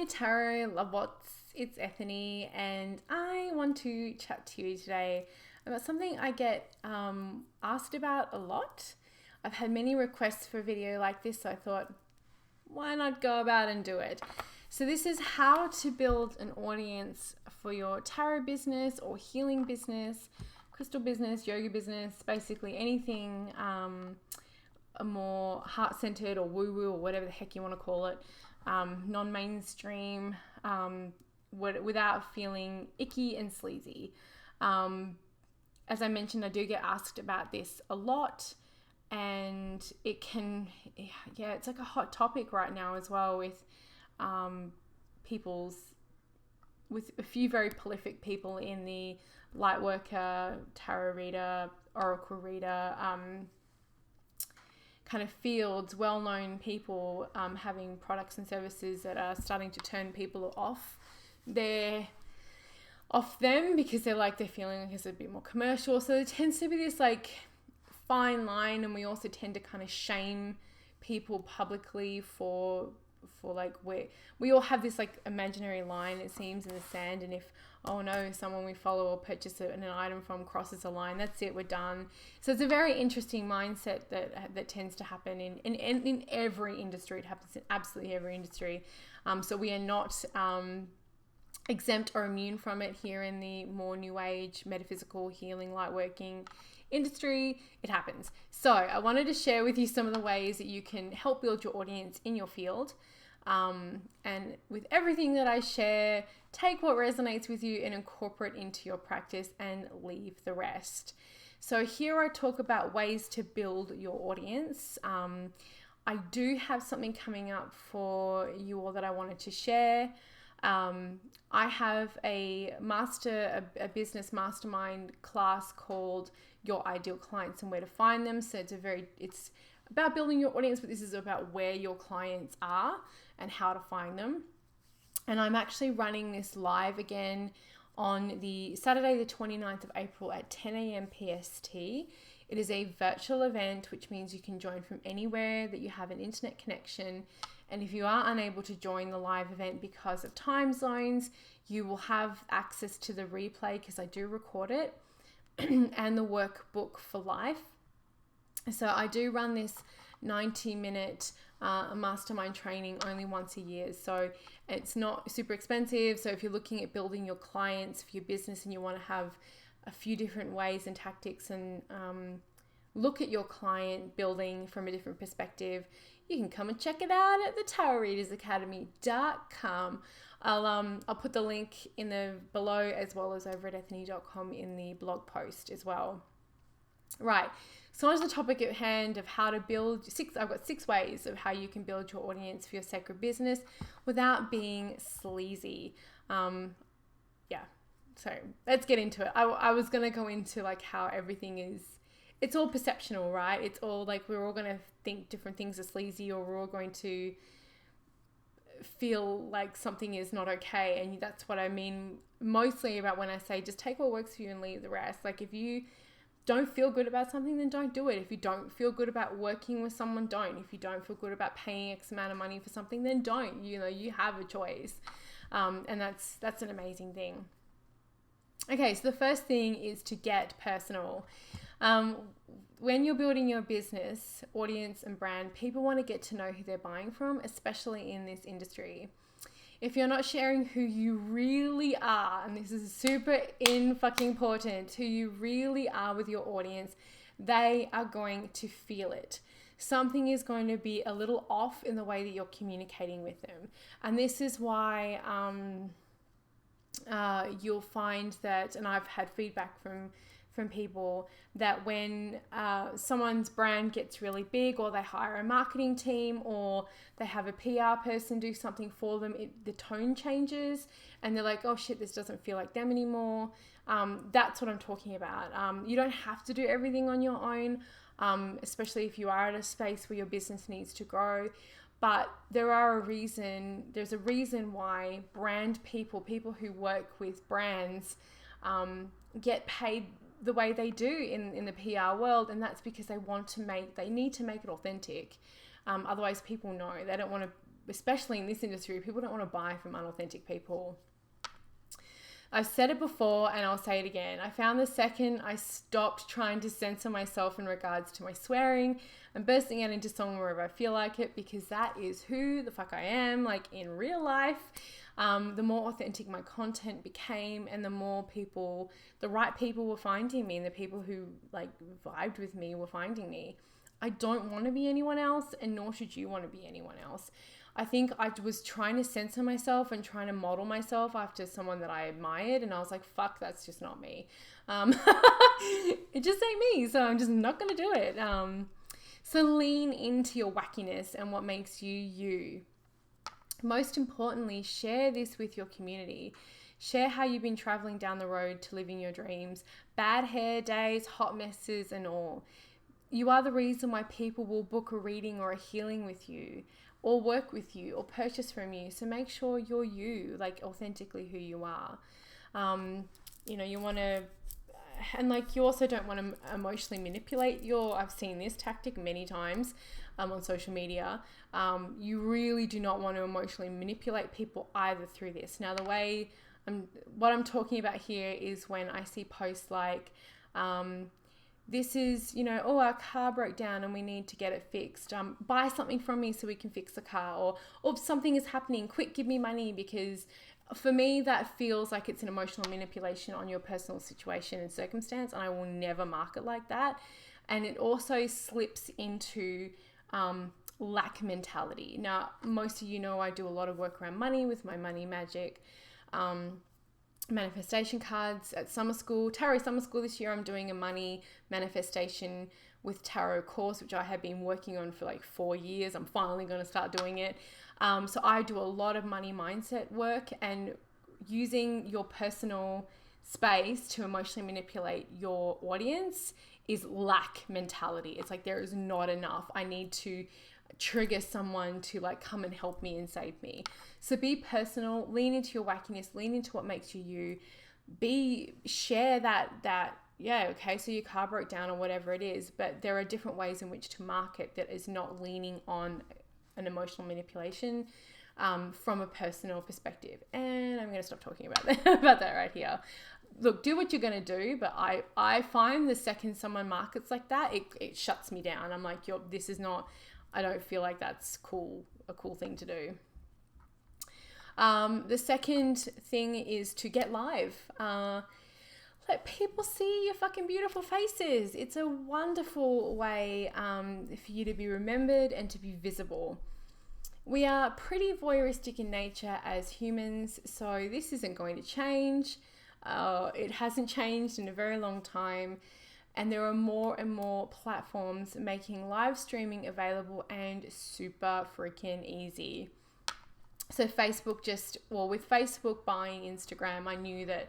Hi Tarot, love what's it's Ethany, and I want to chat to you today about something I get asked about a lot. I've had many requests for a video like this, so I thought, why not go about and do it? So this is how to build an audience for your tarot business or healing business, crystal business, yoga business, basically anything a more heart-centered or woo-woo or whatever the heck you want to call it, non-mainstream, without feeling icky and sleazy. As I mentioned, I do get asked about this a lot, and it's like a hot topic right now as well with with a few very prolific people in the light worker, tarot reader, oracle reader, kind of fields, well-known people having products and services that are starting to turn people off them because they're feeling like it's a bit more commercial. So there tends to be this like fine line, and we also tend to kind of shame people publicly for like we all have this like imaginary line, it seems, in the sand, and if someone we follow or purchase an item from crosses a line, that's it, we're done. So it's a very interesting mindset that tends to happen in every industry. It happens in absolutely every industry. So we are not exempt or immune from it here in the more new age metaphysical healing light working industry. It happens. So I wanted to share with you some of the ways that you can help build your audience in your field. And with everything that I share, take what resonates with you and incorporate into your practice and leave the rest. So here I talk about ways to build your audience. I do have something coming up for you all that I wanted to share. I have a business mastermind class called Your Ideal Clients and Where to Find Them. So it's about building your audience, but this is about where your clients are and how to find them. And I'm actually running this live again on the Saturday, the 29th of April at 10 a.m. PST. It is a virtual event, which means you can join from anywhere that you have an internet connection. And if you are unable to join the live event because of time zones, you will have access to the replay, because I do record it, and the workbook for life. So I do run this 90-minute mastermind training only once a year. So it's not super expensive. So if you're looking at building your clients for your business and you want to have a few different ways and tactics and look at your client building from a different perspective, you can come and check it out at the tarotreadersacademy.com. I'll put the link in the below, as well as over at ethany.com in the blog post as well. Right. So on to the topic at hand of how to build I've got 6 ways of how you can build your audience for your sacred business without being sleazy. So let's get into it. I was going to go into like how everything is, it's all perceptional, right? It's all like, we're all going to think different things are sleazy, or we're all going to feel like something is not okay. And that's what I mean mostly about when I say just take what works for you and leave the rest. Like, if you don't feel good about something, then don't do it. If you don't feel good about working with someone, don't. If you don't feel good about paying X amount of money for something, then don't. You have a choice. And that's an amazing thing. Okay, so the first thing is to get personal. When you're building your business, audience and brand, people want to get to know who they're buying from, especially in this industry. If you're not sharing who you really are, and this is super important, who you really are with your audience, they are going to feel it. Something is going to be a little off in the way that you're communicating with them. And this is why you'll find that, and I've had feedback from people, that when someone's brand gets really big, or they hire a marketing team, or they have a PR person do something for them, the tone changes and they're like, oh shit, this doesn't feel like them anymore. That's what I'm talking about. You don't have to do everything on your own, especially if you are at a space where your business needs to grow. But there's a reason why brand people who work with brands, get paid the way they do in the PR world, and that's because they need to make it authentic. Otherwise people know they don't want to especially in this industry, people don't want to buy from unauthentic people. I've said it before and I'll say it again. I found the second I stopped trying to censor myself in regards to my swearing and bursting out into song wherever I feel like it, because that is who the fuck I am, like in real life. The more authentic my content became, and the more people, the right people were finding me, and the people who like vibed with me were finding me. I don't want to be anyone else, and nor should you want to be anyone else. I think I was trying to censor myself and trying to model myself after someone that I admired, and I was like, fuck, that's just not me. It just ain't me, so I'm just not going to do it. So lean into your wackiness and what makes you you. Most importantly, share this with your community. Share how you've been traveling down the road to living your dreams, bad hair days, hot messes, and all. You are the reason why people will book a reading or a healing with you, or work with you, or purchase from you. So make sure you're you, like authentically who you are. You want to, and like you also don't want to emotionally manipulate I've seen this tactic many times on social media. You really do not want to emotionally manipulate people either through this. Now, what I'm talking about here is when I see posts like, this is, our car broke down and we need to get it fixed. Buy something from me so we can fix the car, or something is happening, quick, give me money. Because for me, that feels like it's an emotional manipulation on your personal situation and circumstance, and I will never market like that. And it also slips into lack mentality. Now, most of you know I do a lot of work around money with my Money Magic manifestation cards at summer school. Tarot summer school this year, I'm doing a money manifestation with tarot course, which I have been working on for like 4 years. I'm finally going to start doing it. So I do a lot of money mindset work, and using your personal space to emotionally manipulate your audience is lack mentality. It's like, there is not enough. I need to trigger someone to like come and help me and save me. So be personal, lean into your wackiness, lean into what makes you you. Share that yeah, okay, so your car broke down or whatever it is, but there are different ways in which to market that is not leaning on an emotional manipulation from a personal perspective. And I'm going to stop talking about that right here. Look, do what you're going to do, but I find the second someone markets like that, it shuts me down. I'm like, I don't feel like that's a cool thing to do. The second thing is to get live. Let people see your fucking beautiful faces. It's a wonderful way for you to be remembered and to be visible. We are pretty voyeuristic in nature as humans, so this isn't going to change. It hasn't changed in a very long time. And there are more and more platforms making live streaming available and super freaking easy. So Facebook with Facebook buying Instagram, I knew that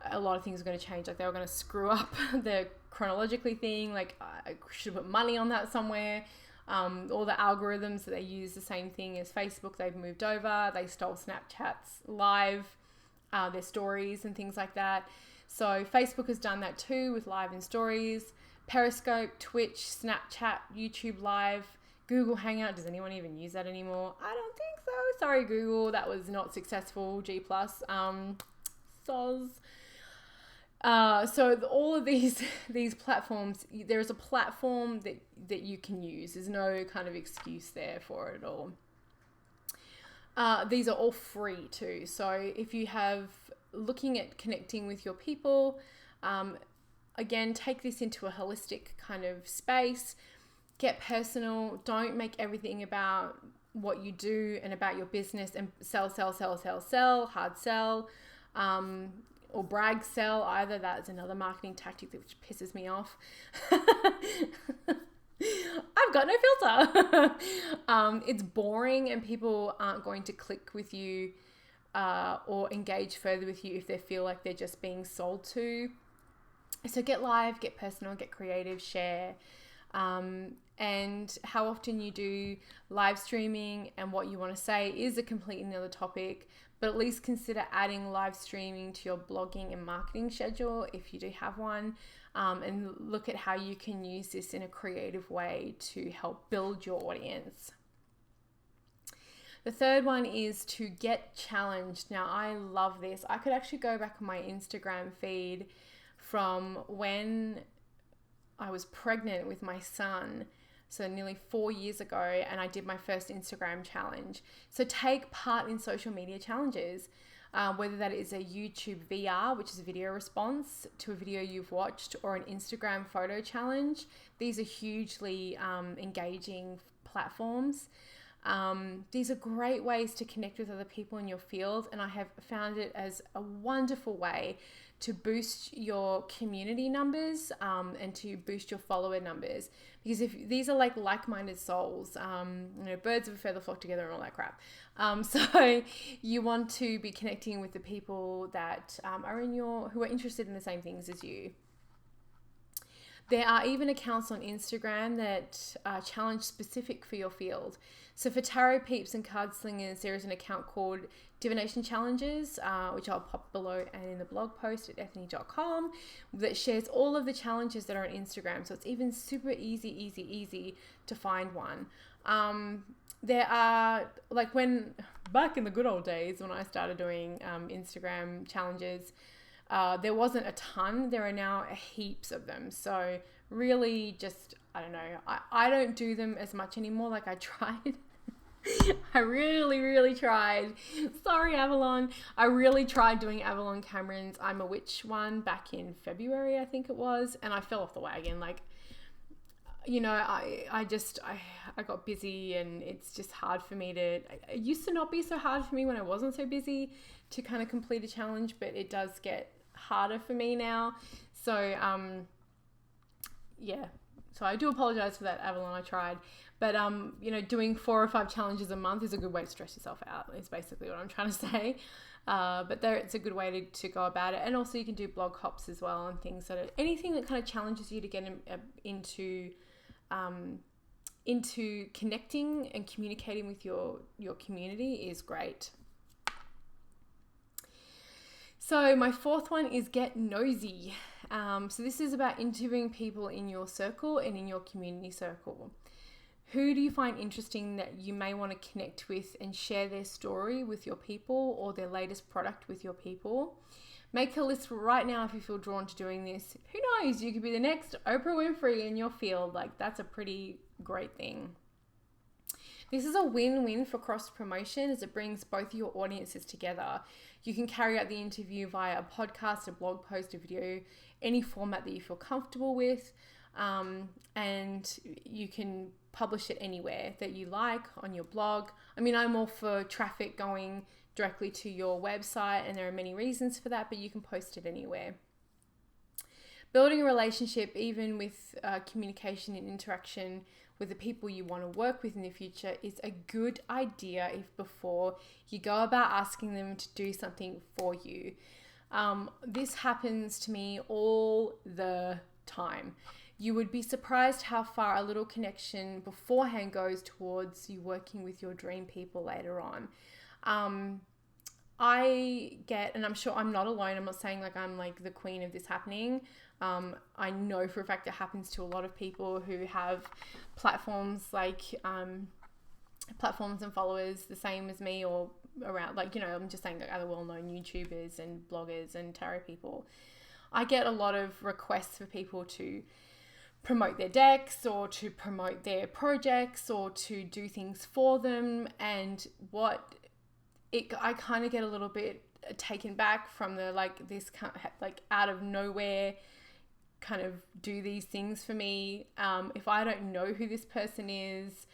a lot of things were going to change. Like they were going to screw up the chronologically thing. Like I should put money on that somewhere. All the algorithms that they use the same thing as Facebook, they've moved over. They stole Snapchat's live, their stories and things like that. So Facebook has done that too with live and stories. Periscope, Twitch, Snapchat, YouTube Live, Google Hangout. Does anyone even use that anymore? I don't think so. Sorry, Google. That was not successful. G+. Soz. So all of these platforms, there's a platform that you can use. There's no kind of excuse there for it at all. These are all free too. So if you have looking at connecting with your people, again, take this into a holistic kind of space. Get personal. Don't make everything about what you do and about your business and sell, hard sell, or brag sell either. That's another marketing tactic which pisses me off. I've got no filter. It's boring and people aren't going to click with you or engage further with you if they feel like they're just being sold to. So get live, get personal, get creative, share. And how often you do live streaming and what you want to say is a completely another topic, but at least consider adding live streaming to your blogging and marketing schedule if you do have one, and look at how you can use this in a creative way to help build your audience. The third one is to get challenged. Now, I love this. I could actually go back on my Instagram feed from when I was pregnant with my son, so nearly 4 years ago, and I did my first Instagram challenge. So take part in social media challenges, whether that is a YouTube VR, which is a video response to a video you've watched, or an Instagram photo challenge. These are hugely engaging platforms. These are great ways to connect with other people in your field, and I have found it as a wonderful way to boost your community numbers and to boost your follower numbers, because if these are like-minded souls, birds of a feather flock together and all that crap. So you want to be connecting with the people that who are interested in the same things as you. There are even accounts on Instagram that are challenge specific for your field. So for tarot peeps and card slingers, there is an account called Divination Challenges, which I'll pop below and in the blog post at ethne.com, that shares all of the challenges that are on Instagram. So it's even super easy to find one. There are, when back in the good old days when I started doing Instagram challenges, there wasn't a ton. There are now heaps of them. So really just, I don't know. I don't do them as much anymore. I tried. I really tried. Sorry, Avalon. I really tried doing Avalon Cameron's I'm a Witch one back in February, I think it was. And I fell off the wagon. I got busy, and it's just hard for me to, it used to not be so hard for me when I wasn't so busy to kind of complete a challenge, but it does get harder for me now. So, so I do apologize for that, Avalon. I tried, but, doing 4 or 5 challenges a month is a good way to stress yourself out, is basically what I'm trying to say. But it's a good way to go about it. And also you can do blog hops as well, and things anything that kind of challenges you to get into connecting and communicating with your community is great. So my fourth one is get nosy. So this is about interviewing people in your circle and in your community circle. Who do you find interesting that you may want to connect with and share their story with your people, or their latest product with your people? Make a list right now if you feel drawn to doing this. Who knows? You could be the next Oprah Winfrey in your field. That's a pretty great thing. This is a win-win for cross-promotion, as it brings both your audiences together. You can carry out the interview via a podcast, a blog post, a video, any format that you feel comfortable with. And you can publish it anywhere that you like on your blog. I'm all for traffic going directly to your website, and there are many reasons for that, but you can post it anywhere. Building a relationship, even with communication and interaction with the people you want to work with in the future, is a good idea if before you go about asking them to do something for you. This happens to me all the time. You would be surprised how far a little connection beforehand goes towards you working with your dream people later on. I get, and I'm sure I'm not alone, I'm not saying I'm the queen of this happening. I know for a fact it happens to a lot of people who have platforms platforms and followers the same as me, or around, I'm just saying other well-known YouTubers and bloggers and tarot people. I get a lot of requests for people to promote their decks, or to promote their projects, or to do things for them, and I kind of get a little bit taken back from the this kind of, out of nowhere kind of do these things for me. If I don't know who this person is,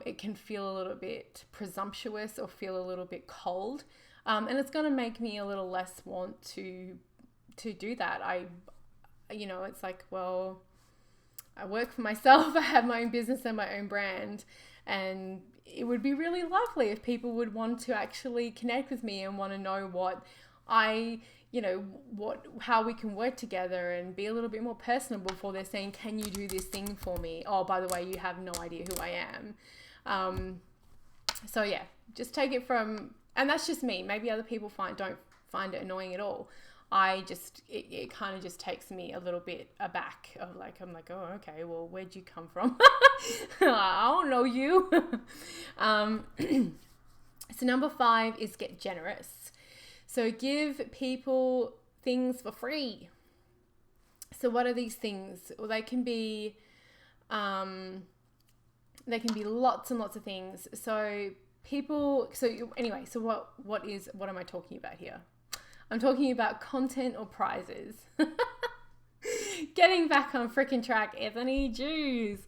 it can feel a little bit presumptuous or feel a little bit cold, and it's going to make me a little less want to do that. It's well, I work for myself, I have my own business and my own brand, and it would be really lovely if people would want to actually connect with me and want to know what how we can work together, and be a little bit more personal before they're saying, can you do this thing for me? Oh, by the way, you have no idea who I am. So yeah, just take it from, and that's just me. Maybe other people don't find it annoying at all. It kind of just takes me a little bit aback of I'm oh, okay, well, where'd you come from? I don't know you. So number 5 is get generous. So give people things for free. So what are these things? Well, they can be lots and lots of things. So what am I talking about here? I'm talking about content or prizes. Getting back on freaking track, Anthony Jews.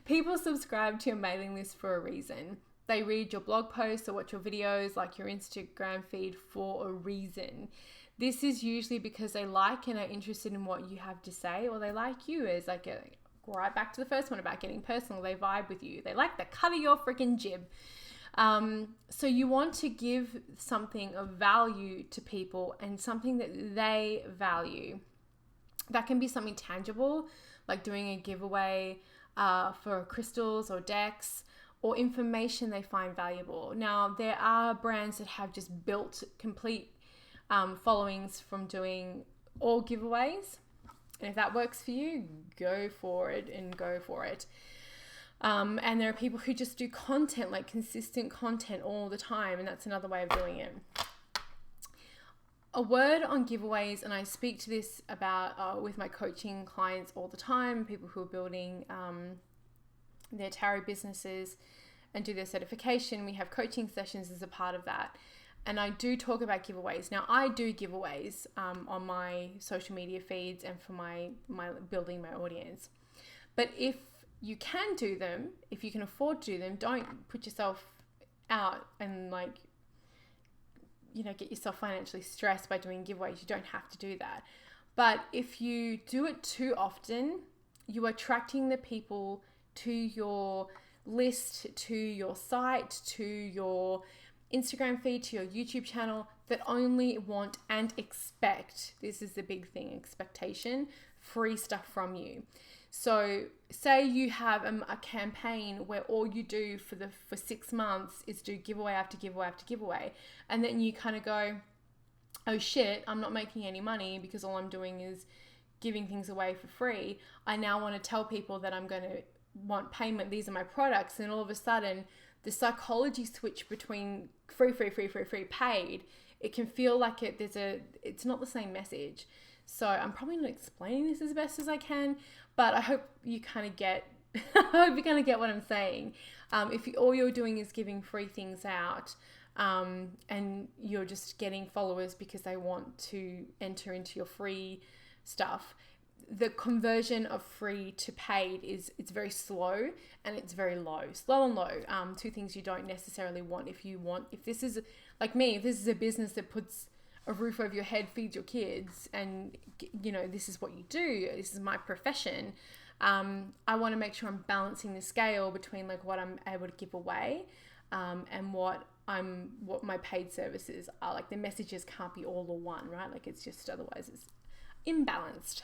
People subscribe to your mailing list for a reason. They read your blog posts or watch your videos, like your Instagram feed, for a reason. This is usually because they like and are interested in what you have to say, or they like you as right back to the first one about getting personal. They vibe with you. They like the cut of your freaking jib. So you want to give something of value to people and something that they value. That can be something tangible, like doing a giveaway for crystals or decks, or information they find valuable. Now, there are brands that have just built complete followings from doing all giveaways. And if that works for you, go for it. And there are people who just do content, like consistent content all the time. And that's another way of doing it. A word on giveaways, and I speak to this about with my coaching clients all the time, people who are building their tarot businesses and do their certification. We have coaching sessions as a part of that. And I do talk about giveaways. Now, I do giveaways on my social media feeds and for my building my audience. But if you can do them, if you can afford to do them, don't put yourself out and get yourself financially stressed by doing giveaways. You don't have to do that. But if you do it too often, you are attracting the people to your list, to your site, to your Instagram feed, to your YouTube channel that only want and expect, this is the big thing, expectation, free stuff from you. So say you have a campaign where all you do for 6 months is do giveaway after giveaway after giveaway. And then you kind of go, oh shit, I'm not making any money because all I'm doing is giving things away for free. I now want to tell people that I'm going to want payment. These are my products. And all of a sudden the psychology switch between free, paid, it can feel like it's not the same message. So I'm probably not explaining this as best as I can, but I hope you kind of get, what I'm saying. If all you're doing is giving free things out, and you're just getting followers because they want to enter into your free stuff, the conversion of free to paid it's very slow and it's very low. Slow and low. Two things you don't necessarily want. If this is like me, if this is a business that puts a roof over your head, feeds your kids, and this is what you do, this is my profession, I want to make sure I'm balancing the scale between like what I'm able to give away, and what my paid services are. Like the messages can't be all or one, right? Like it's just, otherwise it's imbalanced.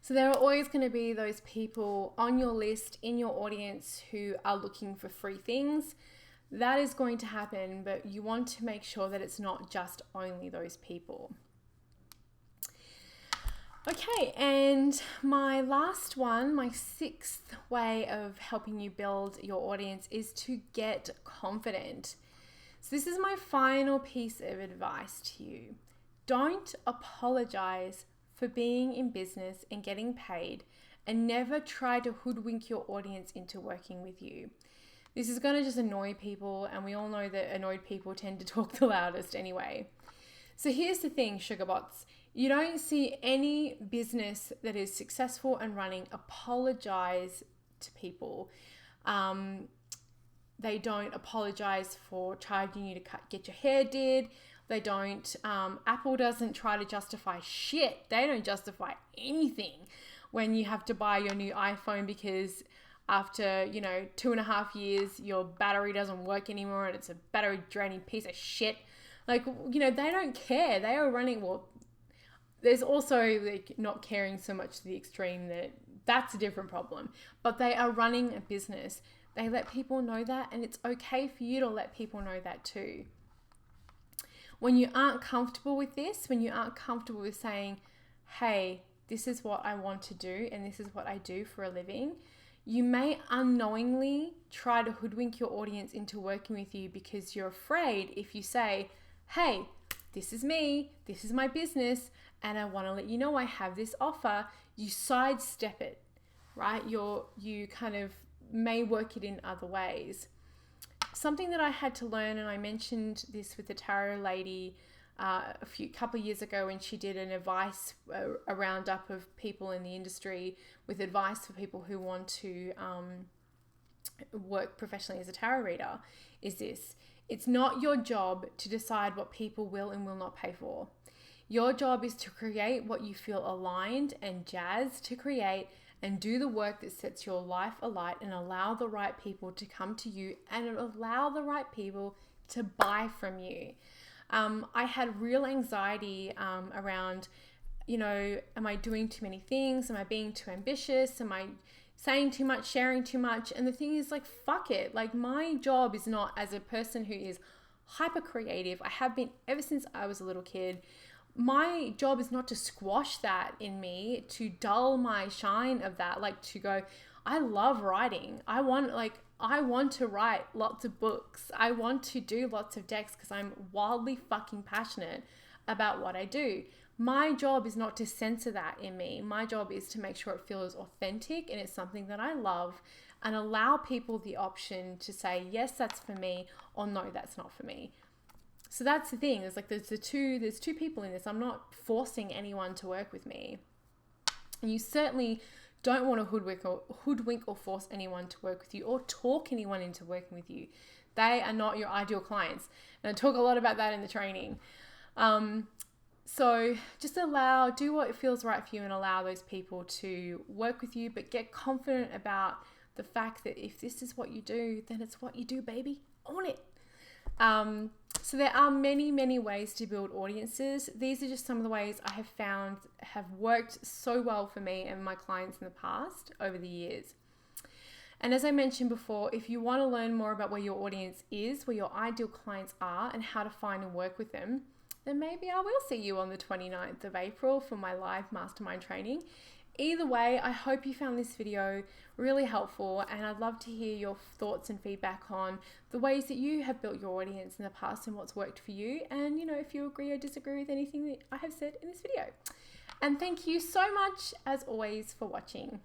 So there are always going to be those people on your list, in your audience, who are looking for free things. That is going to happen, but you want to make sure that it's not just only those people. Okay, and my last one, my 6th way of helping you build your audience, is to get confident. So this is my final piece of advice to you. Don't apologize for being in business and getting paid, and never try to hoodwink your audience into working with you. This is going to just annoy people, and we all know that annoyed people tend to talk the loudest anyway. So here's the thing, sugarbots. You don't see any business that is successful and running apologize to people. They don't apologize for charging you to get your hair did. They don't, Apple doesn't try to justify shit. They don't justify anything when you have to buy your new iPhone because after, 2.5 years, your battery doesn't work anymore and it's a battery draining piece of shit. Like, they don't care. They are running, there's also like not caring so much to the extreme that's a different problem, but they are running a business. They let people know that, and it's okay for you to let people know that too. When you aren't comfortable with this, when you aren't comfortable with saying, hey, this is what I want to do and this is what I do for a living, you may unknowingly try to hoodwink your audience into working with you because you're afraid if you say, hey, this is me, this is my business, and I want to let you know I have this offer, you sidestep it, right? You kind of may work it in other ways. Something that I had to learn, and I mentioned this with the tarot lady couple of years ago when she did a roundup of people in the industry with advice for people who want to work professionally as a tarot reader, is this: it's not your job to decide what people will and will not pay for. Your job is to create what you feel aligned and jazzed to create, and do the work that sets your life alight, and allow the right people to come to you and allow the right people to buy from you. I had real anxiety around, am I doing too many things? Am I being too ambitious? Am I saying too much, sharing too much? And the thing is, like, fuck it. Like, my job is not, as a person who is hyper creative, I have been ever since I was a little kid, my job is not to squash that in me, to dull my shine of that, like to go, I love writing. I want to write lots of books. I want to do lots of decks because I'm wildly fucking passionate about what I do. My job is not to censor that in me. My job is to make sure it feels authentic and it's something that I love, and allow people the option to say, yes, that's for me, or no, that's not for me. So that's the thing. There's two people in this. I'm not forcing anyone to work with me. And you certainly don't want to hoodwink or force anyone to work with you, or talk anyone into working with you. They are not your ideal clients. And I talk a lot about that in the training. So just do what feels right for you and allow those people to work with you, but get confident about the fact that if this is what you do, then it's what you do, baby. Own it. So there are many, many ways to build audiences. These are just some of the ways I have found have worked so well for me and my clients in the past over the years. And as I mentioned before, if you want to learn more about where your audience is, where your ideal clients are, and how to find and work with them, then maybe I will see you on the 29th of April for my live mastermind training. Either way, I hope you found this video really helpful, and I'd love to hear your thoughts and feedback on the ways that you have built your audience in the past and what's worked for you, and if you agree or disagree with anything that I have said in this video. And thank you so much, as always, for watching.